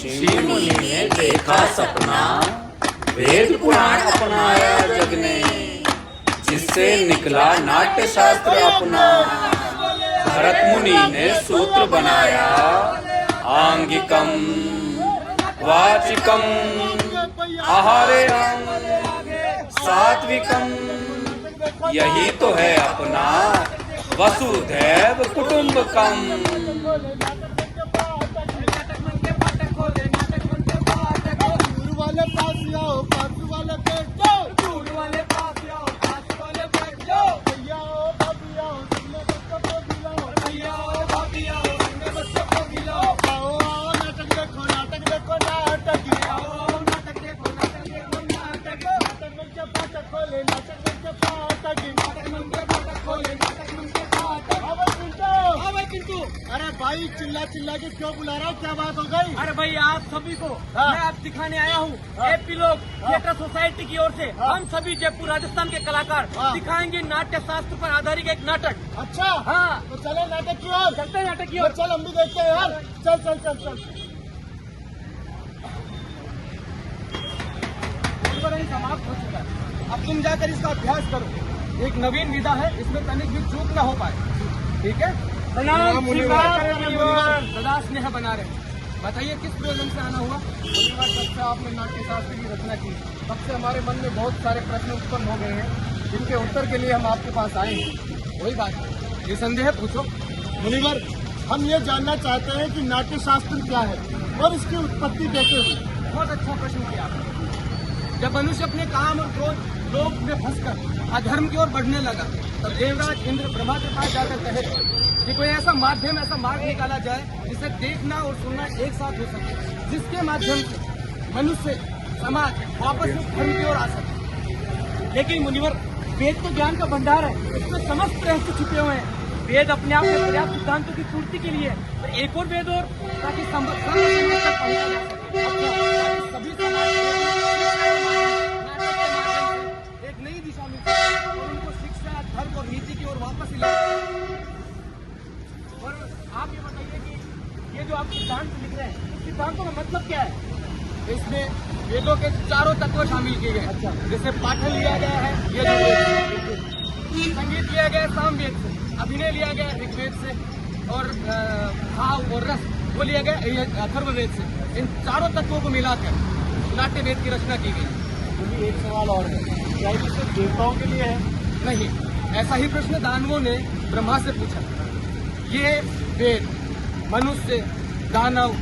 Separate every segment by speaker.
Speaker 1: ऋषि मुनि ने देखा सपना, वेद पुराण अपनाया जग ने, जिससे निकला नाट्य शास्त्र अपना। भरत मुनि ने सूत्र बनाया, आंगिकम वाचिकम आहार्यम सात्विकम। यही तो है अपना वसुधैव कुटुंबकम।
Speaker 2: अरे भाई चिल्ला चिल्ला के क्यों बुला रहा हो, क्या बात हो गई?
Speaker 3: अरे भाई आप सभी को मैं आप दिखाने आया हूँ। एपिलॉग थिएटर सोसाइटी की ओर से हम सभी जयपुर राजस्थान के कलाकार दिखाएंगे नाट्य शास्त्र पर आधारित एक नाटक।
Speaker 2: अच्छा
Speaker 3: हाँ
Speaker 2: तो चलो नाटक की ओर
Speaker 3: चलते हैं, नाटक की ओर
Speaker 2: चल, हम भी देखते हैं यार। चल चल चल चल।
Speaker 3: समाप्त हो चुका है, अब तुम जाकर इसका अभ्यास करो। एक नवीन विधा है, इसमें तनिक भी चूक न हो पाए, ठीक है? सदा स्नेह बना रहे। बताइए किस प्रयोजन से आना हुआ?
Speaker 2: जब से आपने नाट्य शास्त्र की रचना की तब से हमारे मन में बहुत सारे प्रश्न उत्पन्न हो गए हैं, जिनके उत्तर के लिए हम आपके पास आए हैं।
Speaker 3: वही बात, निसंदेह पूछो।
Speaker 2: मुनिवर, हम ये जानना चाहते हैं कि नाट्य शास्त्र क्या है और इसकी उत्पत्ति कैसे हुई?
Speaker 3: बहुत अच्छा प्रश्न किया आपने। जब मनुष्य अपने काम और क्रोध लोभ में फंसकर अधर्म की ओर बढ़ने लगा, तब देवराज इंद्र ब्रह्मा के पास जाकर कहे कि कोई ऐसा माध्यम, ऐसा मार्ग निकाला जाए जिससे देखना और सुनना एक साथ हो सके, जिसके माध्यम से मनुष्य समाज वापस उस धर्म की ओर आ सके। लेकिन मुनिवर, वेद तो ज्ञान का भंडार है, इसमें समस्त रहस्य छुपे हुए हैं। वेद अपने आप में पर्याप्त सिद्धांतों की पूर्ति के लिए तो एक और वेद और, ताकि समझ तक पहुंचा जा सके। सभी समाज एक नई दिशा मिल सके और उनको शिक्षा, धर्म और नीति की ओर वापस ले। और आप ये बताइए कि ये जो आप सिद्धांत लिख रहे हैं, सिद्धांतों का मतलब क्या है?
Speaker 2: इसमें वेदों के चारों तत्व शामिल किए गए।
Speaker 3: अच्छा।
Speaker 2: जैसे पाठन लिया गया है ये जो वेद, संगीत लिया गया है सामवेद से, अभिनय लिया गया है ऋग्वेद से, और भाव और रस वो लिया गया है अथर्ववेद से। इन चारों तत्वों को मिलाकर नाट्य वेद की रचना की गई।
Speaker 3: एक सवाल और है, क्या ये सिर्फ देवताओं के लिए है?
Speaker 2: नहीं, ऐसा ही प्रश्न दानवों ने ब्रह्मा से पूछा। ये वेद मनुष्य, दानव,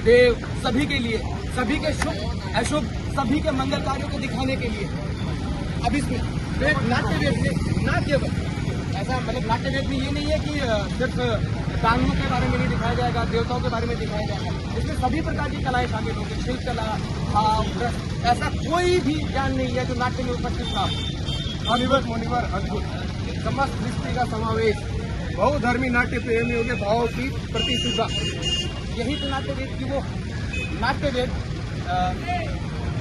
Speaker 2: देव सभी के लिए, सभी के शुभ अशुभ, सभी के मंगल कार्यों को दिखाने के लिए। अब इसमें वेद, नाट्य वेद में ना केवल ऐसा, मतलब नाट्य वेद में ये नहीं है कि सिर्फ दानवों के बारे में नहीं दिखाया जाएगा, देवताओं के बारे में दिखाया जाएगा। इसमें सभी प्रकार की कलाएं शामिल होंगी, शिल्प कला, भाव, रस, ऐसा कोई भी ज्ञान नहीं है जो नाट्य में उपस्थित ना हो।
Speaker 3: मुनिवर अद्भुत, समस्त दृष्टि का समावेश, बहुधर्मी नाट्य प्रेमियों के भावों की प्रतिष्ठा।
Speaker 2: यही तो नाट्यवेद की वो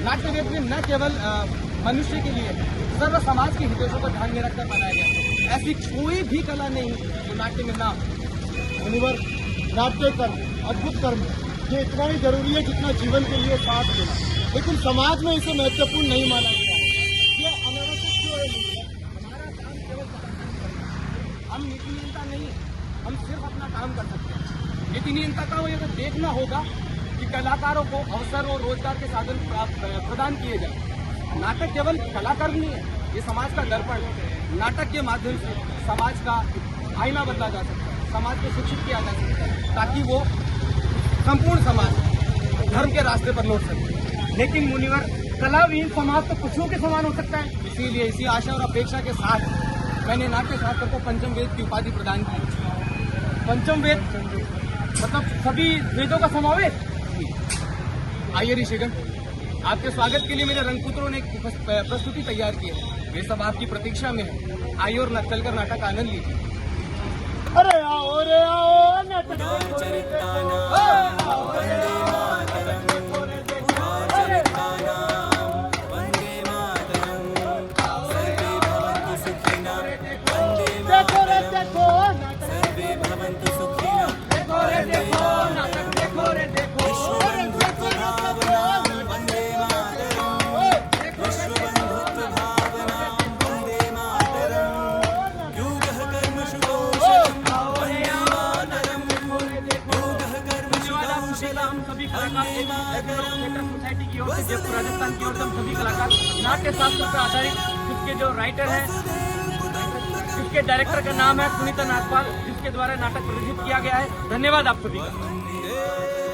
Speaker 2: नाट्यवेद में न केवल मनुष्य के लिए, सर्व समाज के हितों को ध्यान में रखकर बनाया गया। ऐसी कोई भी कला नहीं जो नाट्य में ना हो।
Speaker 3: मुनिवर, नाट्य कर्म अद्भुत कर्म है, ये इतना ही जरूरी है जितना जीवन के लिए साथ देना, लेकिन समाज में इसे महत्वपूर्ण नहीं माना गया है। ये अनावश्यक क्यों है?
Speaker 2: हमारा काम केवल हम नीतिहीनता नहीं, हम सिर्फ अपना काम कर सकते हैं। नीतिहीनता का ये तो देखना होगा कि कलाकारों को अवसर और रोजगार के साधन प्रदान किए जाए। नाटक केवल कलाकार नहीं है, ये समाज का दर्पण है। नाटक के माध्यम से समाज का आईना बदला जा सकता है, समाज को शिक्षित किया जा सकता है, ताकि वो संपूर्ण समाज धर्म के रास्ते पर लौट सके। लेकिन मुनिवर, कलाविहीन समाज तो पशुओं के समान हो सकता है। इसीलिए इसी आशा और अपेक्षा के साथ मैंने नाट्य शास्त्र को पंचम वेद की उपाधि प्रदान की। पंचम वेद मतलब सभी वेदों का समावेश। आइए ऋषिगण, आपके स्वागत के लिए मेरे रंगपुत्रों ने एक प्रस्तुति तैयार की है। वे सब आपकी प्रतीक्षा में है। आइए और चलकर नाटक आनंद लीजिए।
Speaker 3: अरे आओ रे आओ, नाटक
Speaker 1: देखो रे देखो, नाटक देखो रे देखो।
Speaker 2: इंशाल्लाह हम सभी कलाकार थिएटर सोसाइटी की ओर से, जयपुर राजस्थान की ओर से हम सभी कलाकार नाट्य शास्त्र पर आधारित, जिसके जो राइटर हैं, जिसके डायरेक्टर का नाम है सुनीता नागपाल, जिसके द्वारा नाटक प्रदर्शित किया गया है। धन्यवाद आप सभी का।